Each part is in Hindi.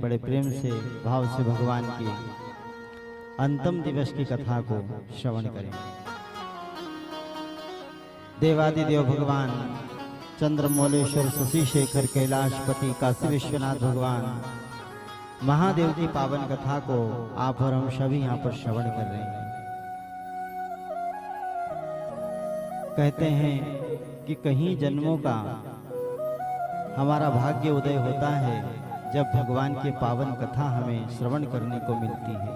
बड़े प्रेम से भाव से भगवान की अंतिम दिवस की कथा को श्रवण करें। देवादिदेव भगवान चंद्रमौलेश्वर शशि शेखर कैलाशपति काशी विश्वनाथ भगवान महादेव की पावन कथा को आप और हम सभी यहाँ पर श्रवण कर रहे हैं। कहते हैं कि कहीं जन्मों का हमारा भाग्य उदय होता है जब भगवान की पावन कथा हमें श्रवण करने को मिलती है।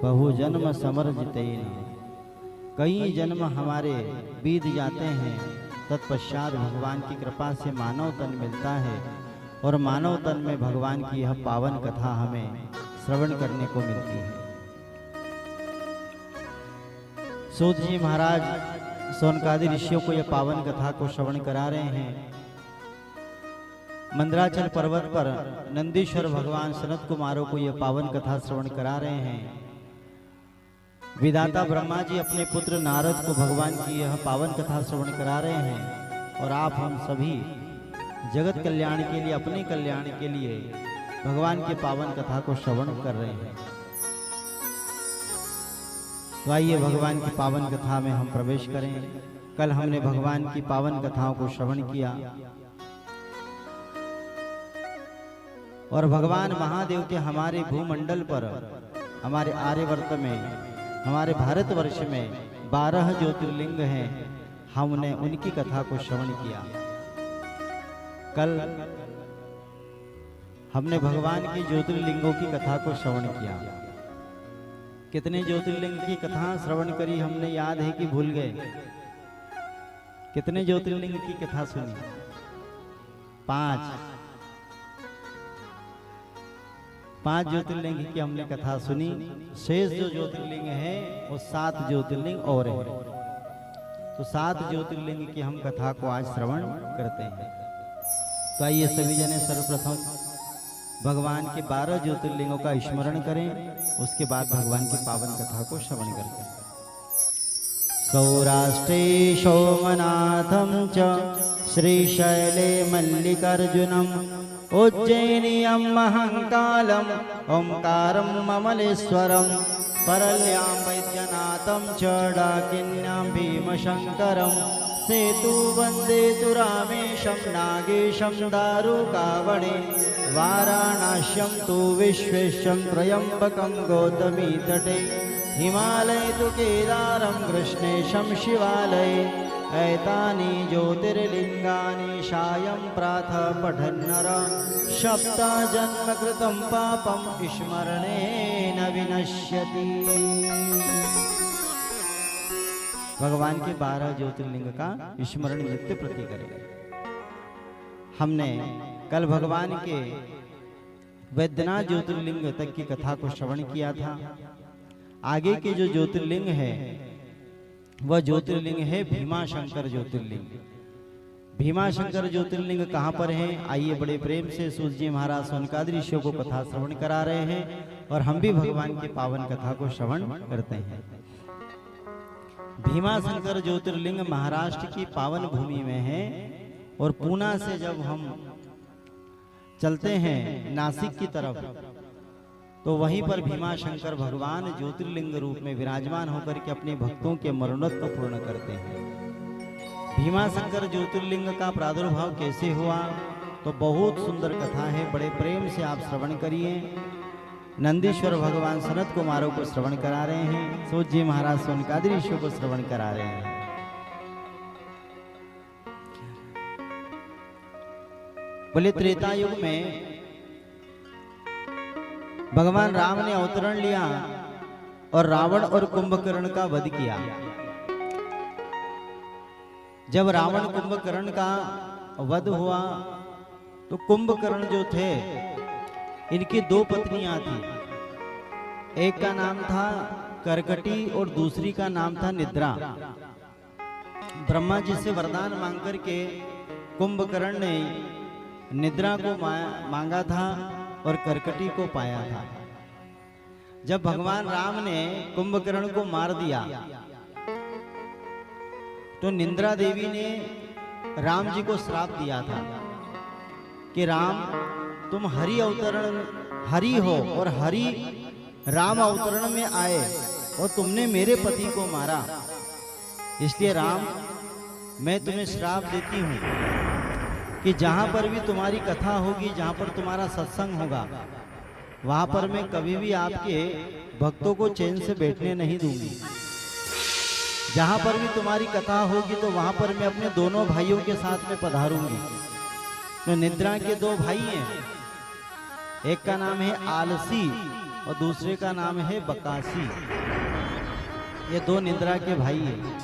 बहु जन्म समर्जितेन, कई जन्म हमारे बीत जाते हैं, तत्पश्चात भगवान की कृपा से मानव तन मिलता है और मानव तन में भगवान की यह पावन कथा हमें श्रवण करने को मिलती है। सूत जी महाराज सोनकादि ऋषियों को यह पावन कथा को श्रवण करा रहे हैं। मंदराचल पर्वत पर नंदीश्वर भगवान सनत कुमारों को यह पावन कथा श्रवण करा रहे हैं। विधाता ब्रह्मा जी अपने पुत्र नारद को भगवान की यह पावन कथा श्रवण करा रहे हैं और आप हम सभी जगत कल्याण के लिए, अपने कल्याण के लिए भगवान की पावन कथा को श्रवण कर रहे हैं। तो आइए भगवान की पावन कथा में हम प्रवेश करें। कल हमने भगवान की पावन कथाओं को श्रवण किया और भगवान महादेव के हमारे भूमंडल पर, हमारे आर्यवर्त में, हमारे भारतवर्ष में 12 ज्योतिर्लिंग हैं। हमने उनकी कथा को श्रवण किया। कल हमने भगवान की ज्योतिर्लिंगों की कथा को श्रवण किया। कितने ज्योतिर्लिंग की कथा श्रवण करी हमने, याद है कि भूल गए? कितने ज्योतिर्लिंग की कथा सुनी? 5 ज्योतिर्लिंग की हमने कथा सुनी। शेष जो ज्योतिर्लिंग है वो 7 ज्योतिर्लिंग और है। तो 7 ज्योतिर्लिंग की हम कथा को आज श्रवण करते हैं। तो आइए सभी जने सर्वप्रथम भगवान के 12 ज्योतिर्लिंगों का स्मरण करें, उसके बाद भगवान की पावन कथा को श्रवण करते हैं। सौराष्ट्रे सोमनाथं च श्रीशैले मल्लिकार्जुनम् उज्जैनीयं महाकालम् ओंकारं ममलेश्वरं परल्यां वैद्यनाथं च डाकिन्यां भीमशंकरं सेतु वंदे तु रामेशं नागेशं दारुकावणे वाराणस्यं तु विश्वेशं त्र्यंबकं गौतमी तटे हिमालय तु केदारं कृष्णेशं शिवालये एतानि ज्योतिर्लिंगानि सायं प्रातः पठन्नर सप्त जन्म कृतं पापं स्मरणेन विनश्यति। भगवान के 12 ज्योतिर्लिंग का स्मरण नित्य प्रति करें। हमने कल भगवान के वैद्यनाथ ज्योतिर्लिंग तक की कथा को श्रवण किया था। आगे के जो ज्योतिर्लिंग है वह ज्योतिर्लिंग है भीमाशंकर ज्योतिर्लिंग। भीमाशंकर ज्योतिर्लिंग कहाँ पर है? आइए बड़े प्रेम से सूत जी महाराज सोनकादि ऋषियों को कथा श्रवण करा रहे हैं और हम भी भगवान की पावन कथा को श्रवण करते हैं। भीमाशंकर ज्योतिर्लिंग महाराष्ट्र की पावन भूमि में है और पूना से जब हम चलते हैं नासिक की तरफ तो वहीं पर भीमाशंकर भगवान ज्योतिर्लिंग रूप में विराजमान होकर के अपने भक्तों के मरणोत्तर पूर्ण करते हैं। भीमाशंकर ज्योतिर्लिंग का प्रादुर्भाव कैसे हुआ? तो बहुत सुंदर कथा है, बड़े प्रेम से आप श्रवण करिए। नंदीश्वर भगवान सनत कुमारों को श्रवण करा रहे हैं, सूत जी महाराज सोनकादि ऋषियों को श्रवण करा रहे हैं। बोले त्रेता युग में भगवान राम ने अवतरण लिया और रावण और कुंभकर्ण का वध किया। जब रावण कुंभकर्ण का वध हुआ तो कुंभकर्ण जो थे इनकी 2 पत्नियां थी। एक का नाम था करकटी और दूसरी का नाम था निद्रा। ब्रह्मा जी से वरदान मांग करके कुंभकर्ण ने निद्रा को मांगा था और करकटी को पाया था। जब भगवान राम ने कुंभकर्ण को मार दिया तो निद्रा देवी ने राम जी को श्राप दिया था कि राम तुम हरि अवतरण हरि हो और हरि राम अवतरण में आए और तुमने मेरे पति को मारा, इसलिए राम मैं तुम्हें श्राप देती हूँ कि जहाँ पर भी तुम्हारी कथा होगी, जहाँ पर तुम्हारा सत्संग होगा, वहाँ पर मैं कभी भी आपके भक्तों को चैन से बैठने नहीं दूंगी। जहाँ पर भी तुम्हारी कथा होगी तो वहाँ पर मैं अपने दोनों भाइयों के साथ में पधारूंगी। तो निद्रा के दो भाई हैं, एक का नाम है आलसी और दूसरे का नाम है बकासी। ये दो निद्रा के भाई हैं।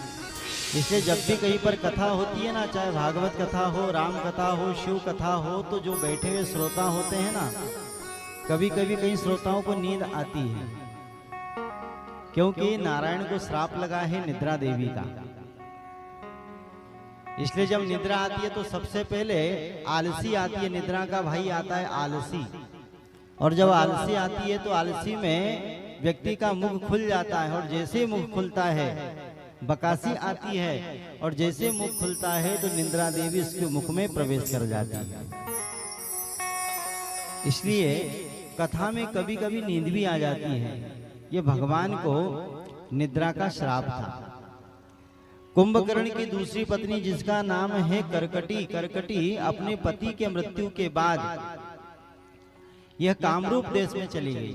इसलिए जब भी कहीं पर कथा होती है ना, चाहे भागवत कथा हो, राम कथा हो, शिव कथा हो, तो जो बैठे हुए श्रोता होते हैं ना, कभी कभी कई श्रोताओं को नींद आती है, क्योंकि नारायण को श्राप लगा है निद्रा देवी का। इसलिए जब निद्रा आती है तो सबसे पहले आलसी आती है, निद्रा का भाई आता है आलसी। और जब आलसी आती है तो आलसी में व्यक्ति का मुख खुल जाता है, और जैसे मुख खुलता है बकासी आती है, और जैसे मुख खुलता है तो निद्रा देवी उसके मुख में प्रवेश कर जाती है। इसलिए कथा में कभी कभी नींद भी आ जाती है। ये भगवान को निद्रा का श्राप था। कुंभकर्ण की दूसरी पत्नी जिसका नाम है करकटी, करकटी अपने पति के मृत्यु के बाद यह कामरूप देश में चली गई।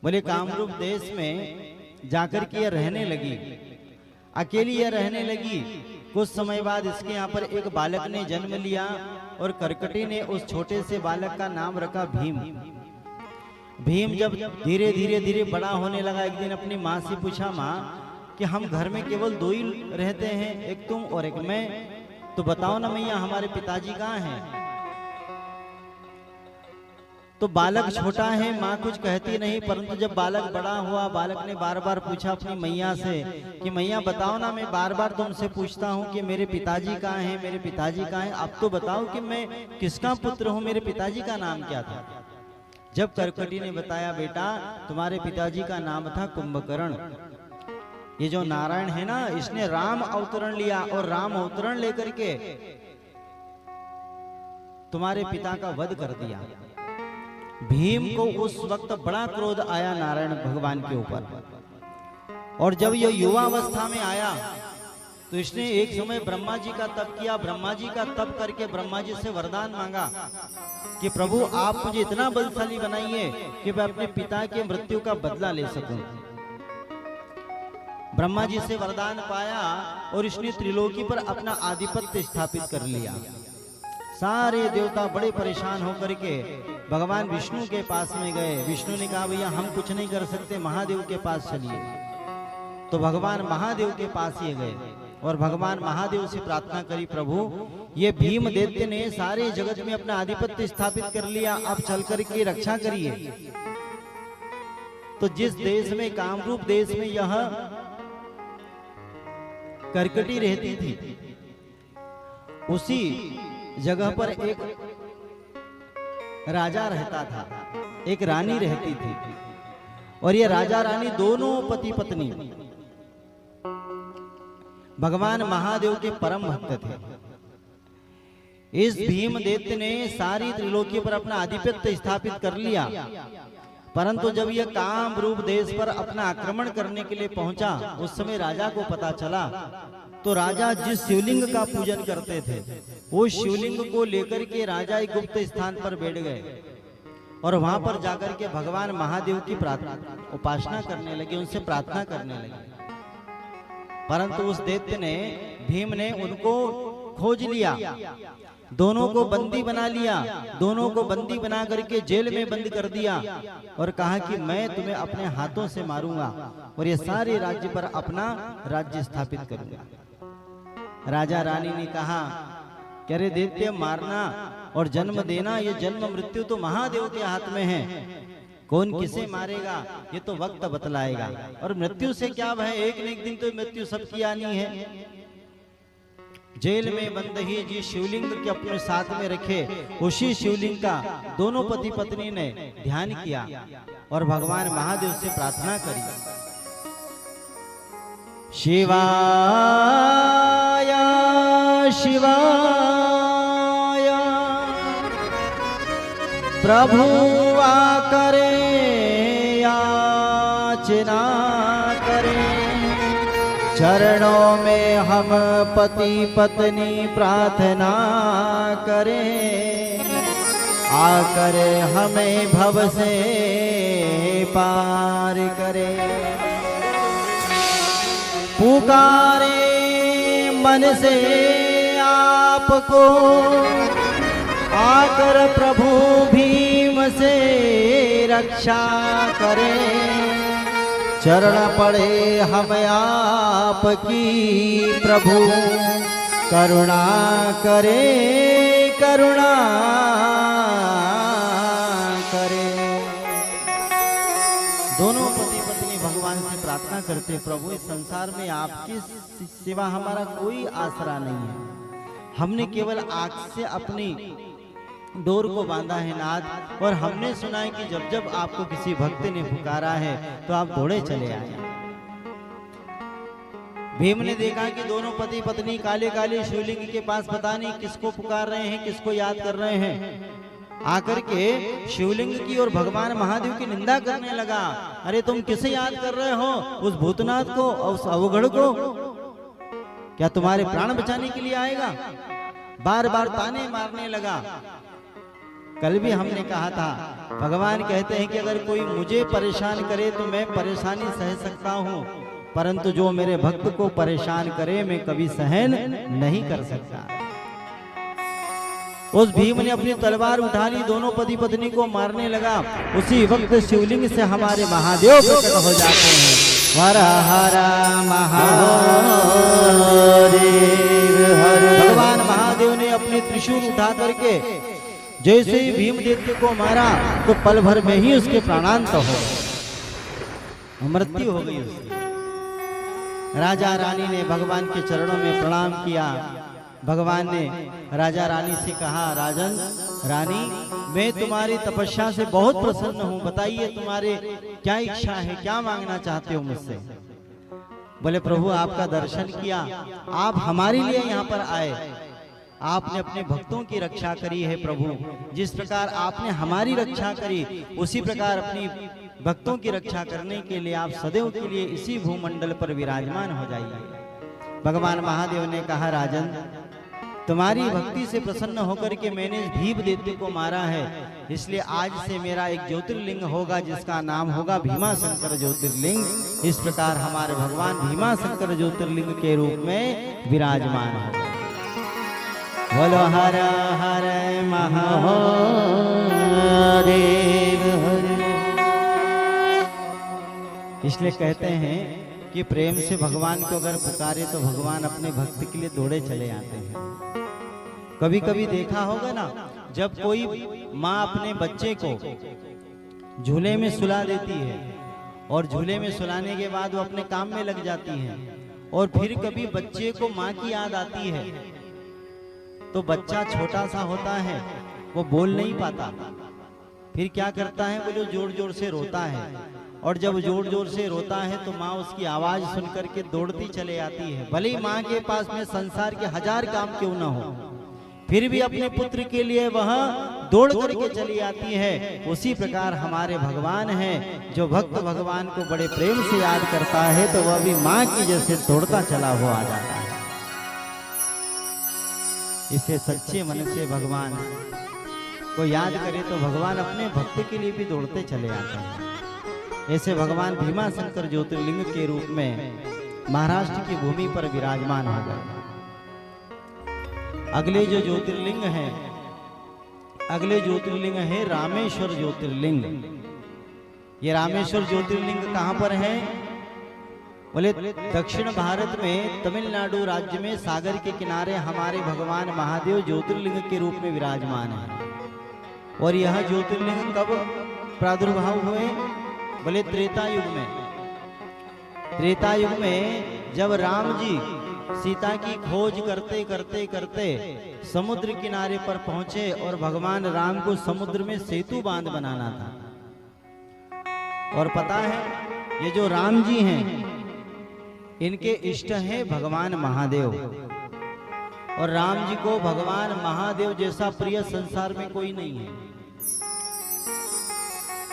बोले कामरूप देश में जाकर के यह रहने लगी, अकेली यह रहने लगी। कुछ समय बाद इसके यहाँ पर एक बालक ने जन्म लिया और करकटी ने उस छोटे से बालक का नाम रखा भीम। भीम जब धीरे धीरे धीरे बड़ा होने लगा, एक दिन अपनी माँ से पूछा, माँ कि हम घर में केवल दो ही रहते हैं, एक तुम और एक मैं, तो बताओ ना मैया हमारे पिताजी कहाँ हैं? तो बालक छोटा है, माँ कुछ कहती नहीं, परंतु जब बालक बड़ा हुआ, बालक ने बार बार पूछा अपनी मैया से कि मैया बताओ ना, मैं बार बार तुमसे पूछता हूँ कि मेरे पिताजी कहाँ हैं, मेरे पिताजी कहाँ हैं, अब तो बताओ कि मैं किसका पुत्र हूँ, मेरे पिताजी का नाम क्या था? जब करकटी ने बताया, बेटा तुम्हारे पिताजी का नाम था कुंभकर्ण। ये जो नारायण है ना, इसने राम अवतरण लिया और राम अवतरण लेकर के तुम्हारे पिता का वध कर दिया। भीम को उस वक्त बड़ा क्रोध आया नारायण भगवान के ऊपर, और जब यह युवावस्था में आया तो इसने एक समय ब्रह्मा जी का तप किया। ब्रह्मा जी का तप करके ब्रह्मा जी से वरदान मांगा कि प्रभु आप मुझे इतना बलशाली बनाइए कि मैं अपने पिता के मृत्यु का बदला ले सकूं। ब्रह्मा जी से वरदान पाया और इसने त्रिलोकी पर अपना आधिपत्य स्थापित कर लिया। सारे देवता बड़े परेशान होकर के भगवान विष्णु के पास में गए। विष्णु ने कहा, भैया हम कुछ नहीं कर सकते, महादेव के पास चलिए। तो भगवान महादेव के पास ये गए और भगवान महादेव से प्रार्थना करी, प्रभु ये भीम दैत्य ने सारे जगत में अपना आधिपत्य स्थापित कर लिया, आप चल करके रक्षा करिए। तो जिस देश में, कामरूप देश में यह करकटी रहती थी, उसी जगह पर एक राजा रहता था, एक रानी रहती थी, और ये राजा रानी दोनों पति पत्नी भगवान महादेव के परम भक्त थे। इस भीम दैत्य ने सारी त्रिलोकी पर अपना आधिपत्य स्थापित कर लिया, परंतु जब यह कामरूप देश पर अपना आक्रमण करने के लिए पहुंचा, उस समय राजा को पता चला। तो राजा जिस शिवलिंग का पूजन करते थे, वो शिवलिंग को लेकर के राजा एक गुप्त स्थान पर बैठ गए और वहां पर जाकर के भगवान महादेव की उपासना करने लगे, उनसे प्रार्थना करने लगे। परंतु उस दैत्य ने, भीम ने उनको खोज लिया, दोनों को बंदी बना लिया, दोनों को बंदी बना करके जेल में बंद कर दिया और कहा कि मैं तुम्हें अपने हाथों से मारूंगा और ये सारे राज्य पर अपना राज्य स्थापित करूंगा। राजा रानी ने कहा कि अरे दैत्य, मारना और जन्म देना, ये जन्म मृत्यु तो महादेव के हाथ में है, कौन किसे मारेगा ये तो वक्त बतलाएगा, और मृत्यु से क्या भय, एक न एक दिन तो मृत्यु सबकी आनी है। जेल में बंद ही जी शिवलिंग के अपने साथ में रखे, उसी शिवलिंग का दोनों पति पत्नी ने ध्यान किया और भगवान महादेव से प्रार्थना करी, शिवाय शिवाय प्रभु आकरे याचना करें, चरणों में हम पति पत्नी प्रार्थना करें, आकर हमें भव से पार करे। पुकारे मन से आपको, आकर प्रभु भीम से रक्षा करें, चरण पड़े हम आपकी प्रभु, करुणा करे करुणा करे। दोनों पति पत्नी भगवान से प्रार्थना करते, प्रभु इस संसार में आपके सिवा हमारा कोई आसरा नहीं है, हमने केवल आग से अपनी डोर को बांधा है नाथ, और हमने सुना है कि जब जब आपको किसी भक्त ने पुकारा है तो आप दौड़े चले आए। भीम ने देखा कि दोनों पति पत्नी काले काले शिवलिंग के पास पता नहीं किसको पुकार रहे हैं, किसको याद कर रहे हैं, आकर के शिवलिंग की और भगवान महादेव की निंदा करने लगा। अरे तुम किसे याद कर रहे हो, उस भूतनाथ को, उस अवगढ़ को? क्या तुम्हारे प्राण बचाने के लिए आएगा? बार बार ताने मारने लगा। कल भी हमने कहा था, भगवान कहते हैं कि अगर कोई मुझे परेशान करे तो मैं परेशानी सह सकता हूँ, परंतु जो मेरे भक्त को परेशान करे मैं कभी सहन नहीं कर सकता। उस भीम ने अपनी तलवार उठा ली, दोनों पति पत्नी को मारने लगा। उसी वक्त शिवलिंग से हमारे महादेव प्रकट हो जाते हैं। हर हर महादेव हर। भगवान महादेव ने अपनी त्रिशूल उठा करके जैसे ही भीम दैत्य को मारा तो पल भर में ही उसके प्राणांत हो गए, मृत्यु हो गई उसकी। राजा रानी ने भगवान के चरणों में प्रणाम किया। भगवान ने राजा रानी से कहा, राजन रानी, मैं तुम्हारी तपस्या से बहुत प्रसन्न हूँ, बताइए तुम्हारे क्या इच्छा है, क्या मांगना चाहते हो मुझसे? बोले प्रभु आपका दर्शन किया, आप हमारे लिए यहाँ पर आए, आपने अपने भक्तों की रक्षा करी है प्रभु। जिस प्रकार आपने हमारी रक्षा करी उसी प्रकार अपनी भक्तों की रक्षा करने के लिए आप सदैव के लिए इसी भूमंडल पर विराजमान हो जाइए। भगवान महादेव ने कहा, राजन तुम्हारी भक्ति से प्रसन्न होकर के मैंने भीम दैत्य को मारा है, इसलिए आज से मेरा एक ज्योतिर्लिंग होगा जिसका नाम होगा भीमाशंकर ज्योतिर्लिंग। इस प्रकार हमारे भगवान भीमाशंकर ज्योतिर्लिंग के रूप में विराजमान हो। बोलो हर हर महादेव हर। इसलिए कहते हैं कि प्रेम से भगवान को अगर पुकारे तो भगवान अपने भक्त के लिए दौड़े चले आते हैं। कभी कभी देखा होगा ना, जब कोई माँ अपने बच्चे को झूले में सुला देती है और झूले में सुलाने के बाद वो अपने काम में लग जाती है, और फिर कभी बच्चे को माँ की याद आती है तो बच्चा छोटा सा होता है, वो बोल नहीं पाता, फिर क्या करता है, वो जोर जोर से रोता है, और जब जोर जोर से रोता है तो माँ उसकी आवाज सुन करके दौड़ती चले आती है। भले ही माँ के पास में संसार के 1000 काम क्यों ना हो, फिर भी अपने पुत्र के लिए वह दौड़ करके चली आती है। उसी प्रकार हमारे भगवान हैं, जो भक्त भगवान को बड़े प्रेम से याद करता है तो वह भी माँ की जैसे दौड़ता चला हुआ आ जाता है। इसे सच्चे मन से भगवान को याद करे तो भगवान अपने भक्त के लिए भी दौड़ते चले आते हैं। ऐसे भगवान भीमाशंकर ज्योतिर्लिंग के रूप में महाराष्ट्र की भूमि पर विराजमान हो गए। अगले जो ज्योतिर्लिंग है, अगले ज्योतिर्लिंग है रामेश्वर ज्योतिर्लिंग। ये रामेश्वर ज्योतिर्लिंग कहाँ पर है? बोले दक्षिण भारत में तमिलनाडु राज्य में सागर के किनारे हमारे भगवान महादेव ज्योतिर्लिंग के रूप में विराजमान है। और यह ज्योतिर्लिंग कब प्रादुर्भाव हुए? बोले त्रेता युग में। त्रेता युग में जब राम जी सीता की खोज करते करते करते समुद्र किनारे पर पहुंचे और भगवान राम को समुद्र में सेतु बांध बनाना था। और पता है ये जो राम जी हैं इनके इष्ट हैं भगवान महादेव, और राम जी को भगवान महादेव जैसा प्रिय संसार में कोई नहीं है।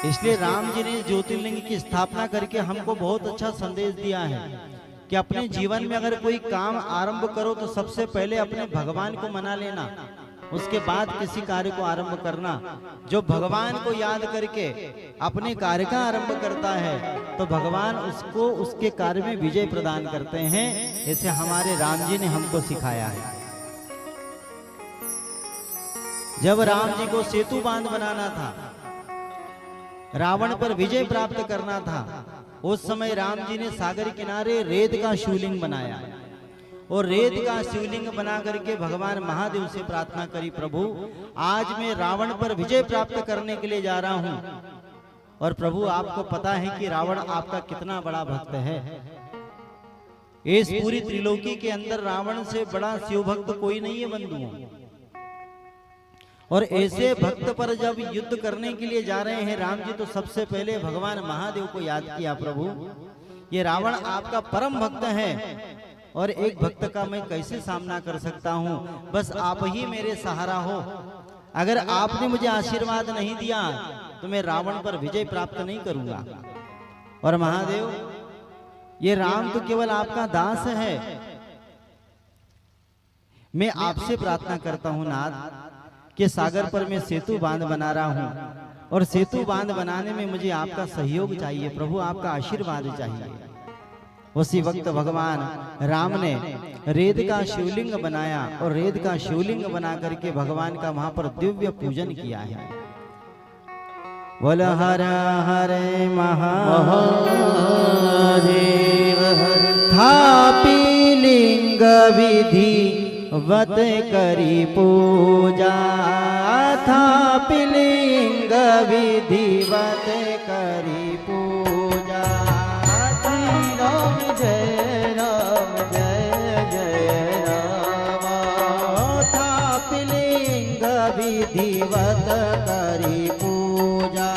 इसलिए राम जी ने ज्योतिर्लिंग की स्थापना करके हमको बहुत अच्छा संदेश दिया है कि अपने जीवन में अगर कोई काम आरंभ करो तो सबसे पहले अपने भगवान को मना लेना, उसके बाद किसी कार्य को आरंभ करना। जो भगवान को याद करके अपने कार्य का आरंभ करता है तो भगवान उसको उसके कार्य में विजय प्रदान करते हैं। ऐसे हमारे राम जी ने हमको सिखाया है। जब राम जी को सेतु बांध बनाना था, रावण पर विजय प्राप्त करना था, उस समय राम जी ने सागर किनारे रेत का शिवलिंग बनाया और रेत का शिवलिंग बना करके भगवान महादेव से प्रार्थना करी, प्रभु आज मैं रावण पर विजय प्राप्त करने के लिए जा रहा हूं और प्रभु आपको पता है कि रावण आपका कितना बड़ा भक्त है। इस पूरी त्रिलोकी के अंदर रावण से बड़ा शिव भक्त कोई नहीं है बंधुओं। और ऐसे भक्त पर जब युद्ध करने के लिए जा रहे हैं राम जी, तो सबसे पहले भगवान महादेव को याद किया, प्रभु ये रावण आपका परम भक्त है और एक भक्त का मैं कैसे सामना कर सकता हूं, बस आप ही मेरे सहारा हो। अगर आपने मुझे आशीर्वाद नहीं दिया तो मैं रावण पर विजय प्राप्त नहीं करूंगा। और महादेव ये राम तो केवल आपका दास है, मैं आपसे प्रार्थना करता हूं नाथ कि सागर पर मैं सेतु बांध बना रहा हूं और सेतु बांध बनाने में मुझे आपका सहयोग चाहिए, प्रभु आपका आशीर्वाद चाहिए। उसी वक्त भगवान राम ने रेत का शिवलिंग बनाया और रेत का शिवलिंग बना करके भगवान का वहां पर दिव्य पूजन किया है। बोल हर हरे महादेव थापी लिंग विधि वत करी पूजा, थापी लिंग विधिवत करी पूजा। श्री राम जय राम जय जय राम, थापी लिंग विधिवत करी पूजा।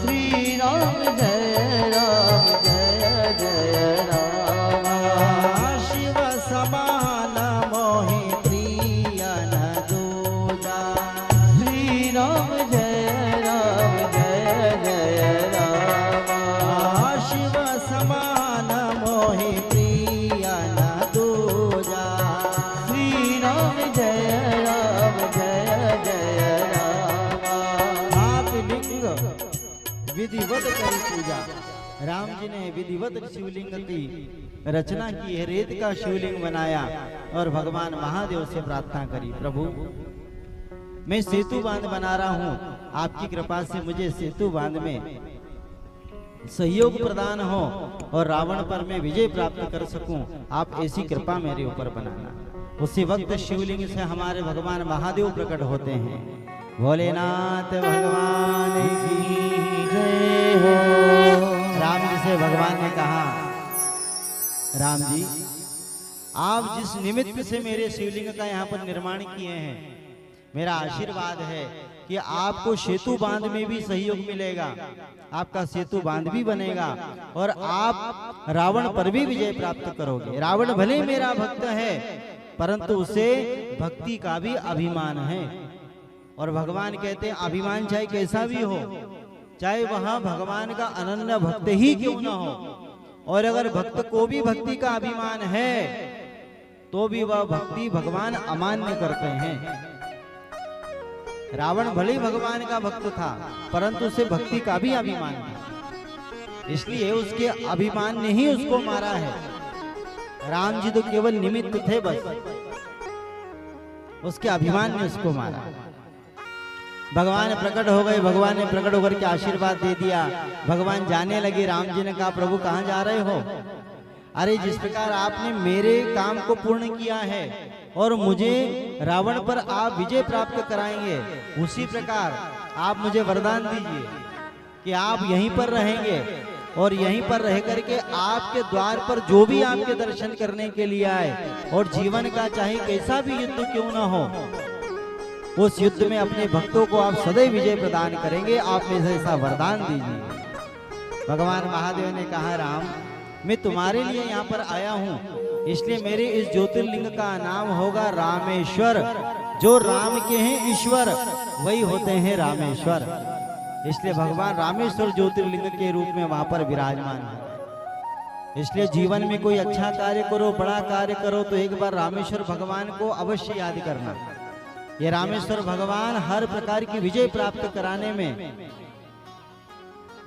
श्री राम जय राम जय जय राम, शिव समान मोहि प्रिय न दूजा। श्री राम जय जय राम, शिव समान मोहि प्रिय न दूजा। श्री राम जय जय राम। आप लिंग विधिवत करी पूजा। राम जी ने विधिवत शिवलिंग की रचना की है, रेत का शिवलिंग बनाया और भगवान महादेव से प्रार्थना करी, प्रभु मैं सेतु बांध बना रहा हूं, आपकी कृपा से मुझे सेतु बांध में सहयोग प्रदान हो और रावण पर मैं विजय प्राप्त कर सकूं, आप ऐसी कृपा मेरे ऊपर बनाना। उसी वक्त शिवलिंग से हमारे भगवान महादेव प्रकट होते हैं। भोलेनाथ भगवान की जय हो। राम जी से भगवान ने कहा, राम जी आप जिस निमित्त से मेरे शिवलिंग का यहाँ पर निर्माण किए हैं, मेरा आशीर्वाद है कि आपको सेतु बांध में भी सहयोग मिलेगा, आपका सेतु बांध भी बनेगा और आप रावण पर भी विजय प्राप्त करोगे। रावण भले मेरा भक्त है परंतु उसे भक्ति का भी अभिमान है। और भगवान कहते हैं अभिमान चाहे कैसा भी हो, चाहे वहां भगवान का अनन्य भक्त ही क्यों ना हो, और अगर भक्त को भी भक्ति का अभिमान है तो भी वह भक्ति भगवान अमान्य करते हैं। रावण भले भगवान का भक्त था परंतु उसे भक्ति का भी अभिमान था, इसलिए उसके अभिमान ने ही उसको मारा है। राम जी तो केवल निमित्त थे, बस उसके अभिमान ने उसको मारा। भगवान प्रकट हो गए, भगवान ने प्रकट होकर के आशीर्वाद दे दिया। भगवान जाने लगे, राम जी ने कहा प्रभु कहां जा रहे हो? अरे जिस प्रकार आपने मेरे काम को पूर्ण किया है और मुझे रावण पर आप विजय प्राप्त कराएंगे, उसी प्रकार आप मुझे वरदान दीजिए कि आप यहीं पर रहेंगे और यहीं पर रह करके आपके द्वार पर जो भी आपके दर्शन करने के लिए आए और जीवन का चाहे कैसा भी युद्ध क्यों ना हो, उस युद्ध में अपने भक्तों को आप सदैव विजय प्रदान करेंगे, आप में से ऐसा वरदान दीजिए। भगवान महादेव ने कहा राम मैं तुम्हारे लिए यहाँ पर आया हूँ, इसलिए मेरे इस ज्योतिर्लिंग का नाम होगा रामेश्वर। जो राम के हैं ईश्वर वही होते हैं रामेश्वर। इसलिए भगवान रामेश्वर ज्योतिर्लिंग के रूप में वहां पर विराजमान है। इसलिए जीवन में कोई अच्छा कार्य करो, बड़ा कार्य करो, तो एक बार रामेश्वर भगवान को अवश्य याद करना। ये रामेश्वर भगवान हर प्रकार की विजय प्राप्त कराने में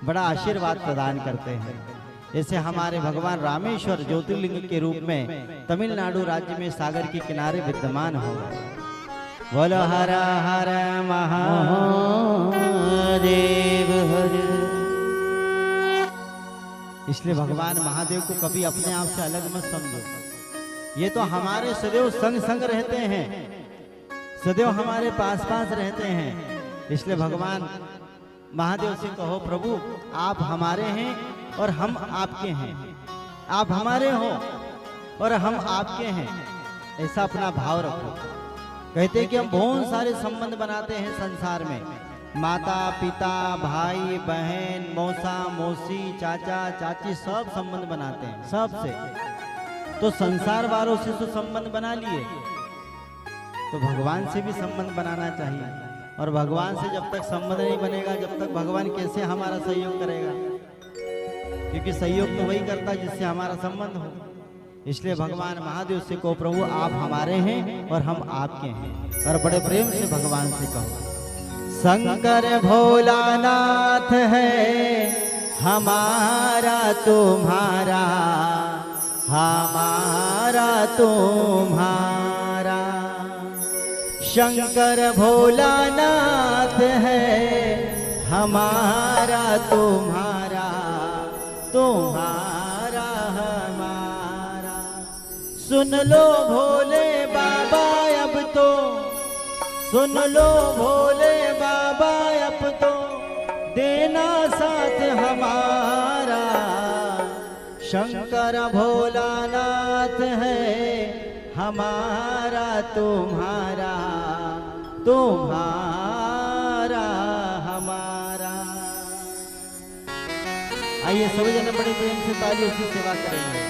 बड़ा आशीर्वाद प्रदान करते हैं। जैसे हमारे भगवान रामेश्वर ज्योतिर्लिंग के रूप में तमिलनाडु राज्य में सागर के किनारे विद्यमान हो। बोलो हर हर महादेव हर। इसलिए भगवान महादेव को कभी अपने आप से अलग मत समझो। ये तो हमारे सदैव संग संग रहते हैं, सदैव हमारे पास पास रहते हैं। इसलिए भगवान महादेव से कहो, प्रभु आप हमारे हैं और हम आपके हैं, आप हमारे हो और हम आपके हैं, ऐसा अपना भाव रखो। कहते हैं कि हम बहुत सारे संबंध बनाते हैं संसार में, माता पिता भाई बहन मौसा मौसी चाचा चाची सब संबंध बनाते हैं सबसे। तो संसार वालों से तो संबंध बना लिए, तो भगवान से भी संबंध बनाना चाहिए। और भगवान से जब तक संबंध नहीं बनेगा, जब तक भगवान कैसे हमारा सहयोग करेगा? क्योंकि सहयोग तो वही करता है जिससे हमारा संबंध हो। इसलिए भगवान महादेव से कहो, प्रभु आप हमारे हैं और हम आपके हैं। और बड़े प्रेम से भगवान से कहो, शंकर भोलानाथ है हमारा तुम्हारा, हमारा तुम्हारा। शंकर भोलानाथ है हमारा तुम्हारा, तुम्हारा हमारा। सुन लो भोले बाबा अब तो, सुन लो भोले बाबा अब तो, देना साथ हमारा। शंकर भोलानाथ है हमारा तुम्हारा, तुम्हारा हमारा। आइए सभी जन बड़े प्रेम से ताली उसकी सेवा करेंगे।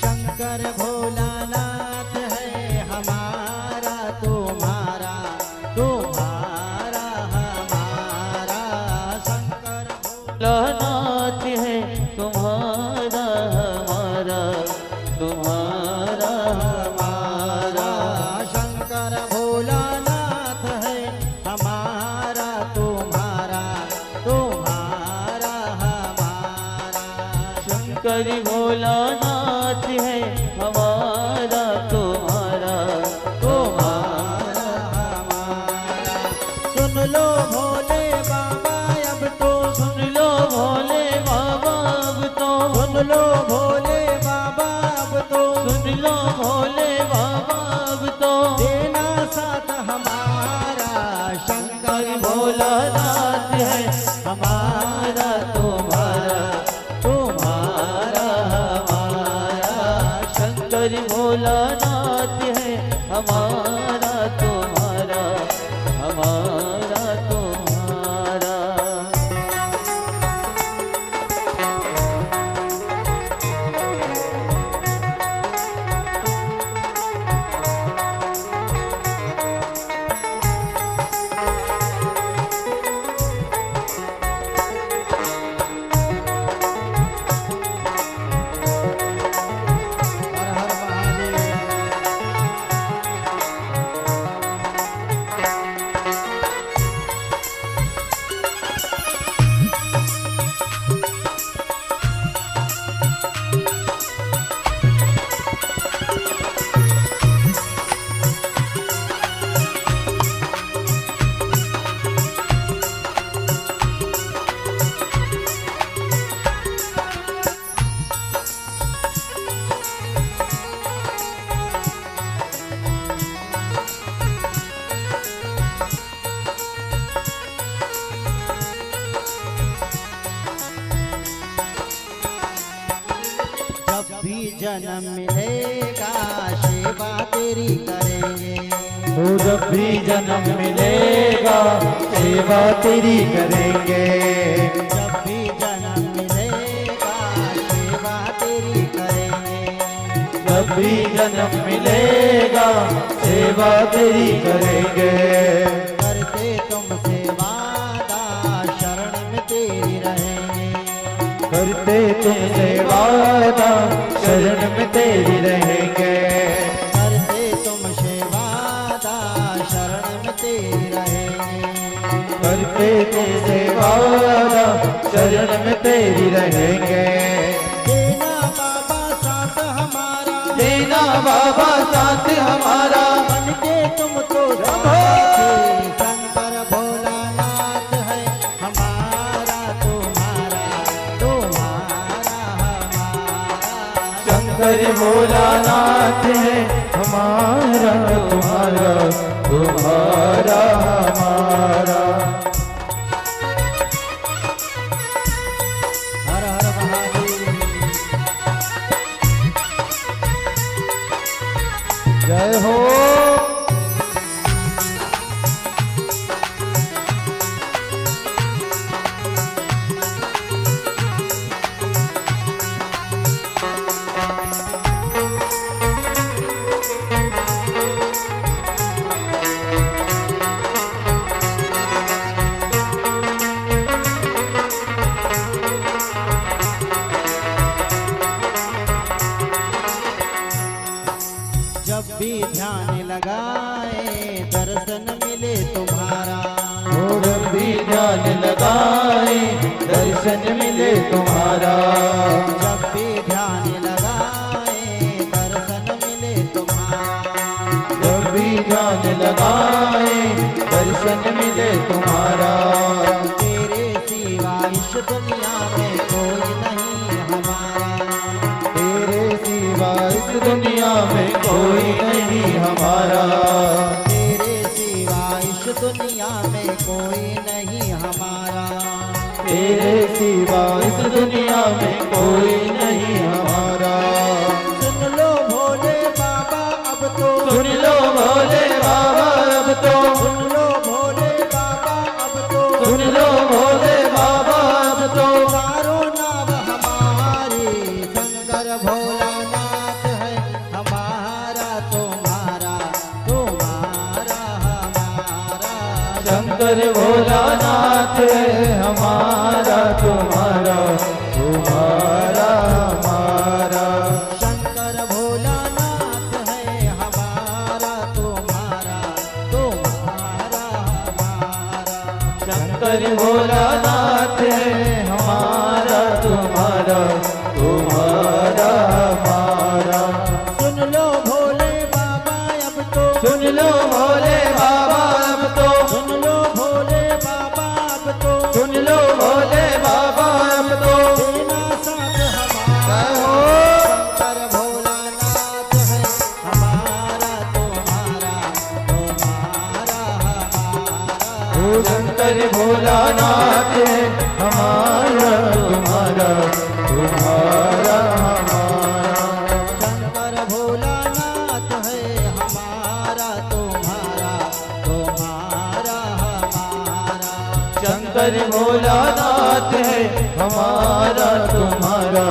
शंकर भोलानाथ है हमारा तुम्हारा, तुम्हारा हमारा। शंकर भोलानाथ है तुम्हारा हमारा, तुम्हारा हमारा। शंकर भोलानाथ है हमारा तुम्हारा, तुम्हारा हमारा। शंकर भोलानाथ है हमारा तुम्हारा, तुम्हारा हमारा। सुन लो भोले बाबा अब तो, सुन लो भोले बाबा अब तो, सुन लो भोले बाबा अब तो, सुन लो भोले बाबा अब तो, देना साथ हमारा। शंकर भोलानाथ है हमारा तुम्हारा, तुम्हारा हमारा। शंकर भोलानाथ है हमारा तुम्हारा, हमारा तुम्हारा। हर हर महादेव। भी जन्म मिलेगा सेवा तेरी करेंगे। तो जब भी जन्म मिलेगा सेवा तेरी करेंगे। जब भी जन्म मिलेगा सेवा तेरी करेंगे। जब भी जन्म मिलेगा सेवा तेरी करेंगे। करते तुमसे वादा शरण में तेरी रहेंगे। करते तुमसे वादा शरण में तेरी रहेंगे। करते तुमसे वादा शरण में तेरी रहेंगे। करते तुमसे वादा शरण में तेरी रहेंगे। देना बाबा साथ हमारा, देना बाबा साथ हमारा, बनके तुम तो साथी। शंकर भोलानाथ है हमारा तुम्हारा, तुम्हारा हमारा। शंकर भोलानाथ है हमारा तुम्हारा, तुम्हारा हमारा। हर हर महादेव। जय हो। जब भी ध्यान लगाए दर्शन मिले तुम्हारा। और भी ध्यान लगाए दर्शन मिले तुम्हारा। जब भी ध्यान लगाए दर्शन मिले तुम्हारा। जब भी ध्यान लगाए दर्शन मिले तुम्हारा। तेरे सिवा इस दुनिया में कोई नहीं हमारा। तेरे सिवा इस दुनिया में कोई नहीं हमारा। तेरे सिवा इस दुनिया में कोई नहीं हमारा। तेरे सिवा इस दुनिया में कोई नहीं हमारा। सुन लो भोले बाबा अब तो, सुन लो भोले बाबा अब तो, सुन लो भोले बाबा अब तो, सुन लो भोले बाबा अब तो। चारों नाम हमारे शंकर भोलानाथ है हमारा तुम्हारा, तुम्हारा हमारा। शंकर भोलानाथ है हमारा तुम्हारा, तुम्हारा हमारा। शंकर भोलानाथ है हमारा तुम्हारा, तुम्हारा हमारा। शंकर भोलानाथ है हमारा तुम्हारा, तुम्हारा हमारा। सुन लो भोले बाबा अब तो, सुन लो भोले बाबा अब तो, सुन लो भोले बाबा अब तो, सुन लो भोले बाबा अब तो। देना साथ हमारा। जय हो। शंकर भोलानाथ है हमारा तुम्हारा, तुम्हारा हमारा। ओ शंकर भोलानाथ है हमारा तुम्हारा, तुम्हारा हमारा। शंकर भोलानाथ है हमारा तुम्हारा, तुम्हारा हमारा। शंकर भोलानाथ है हमारा तुम्हारा,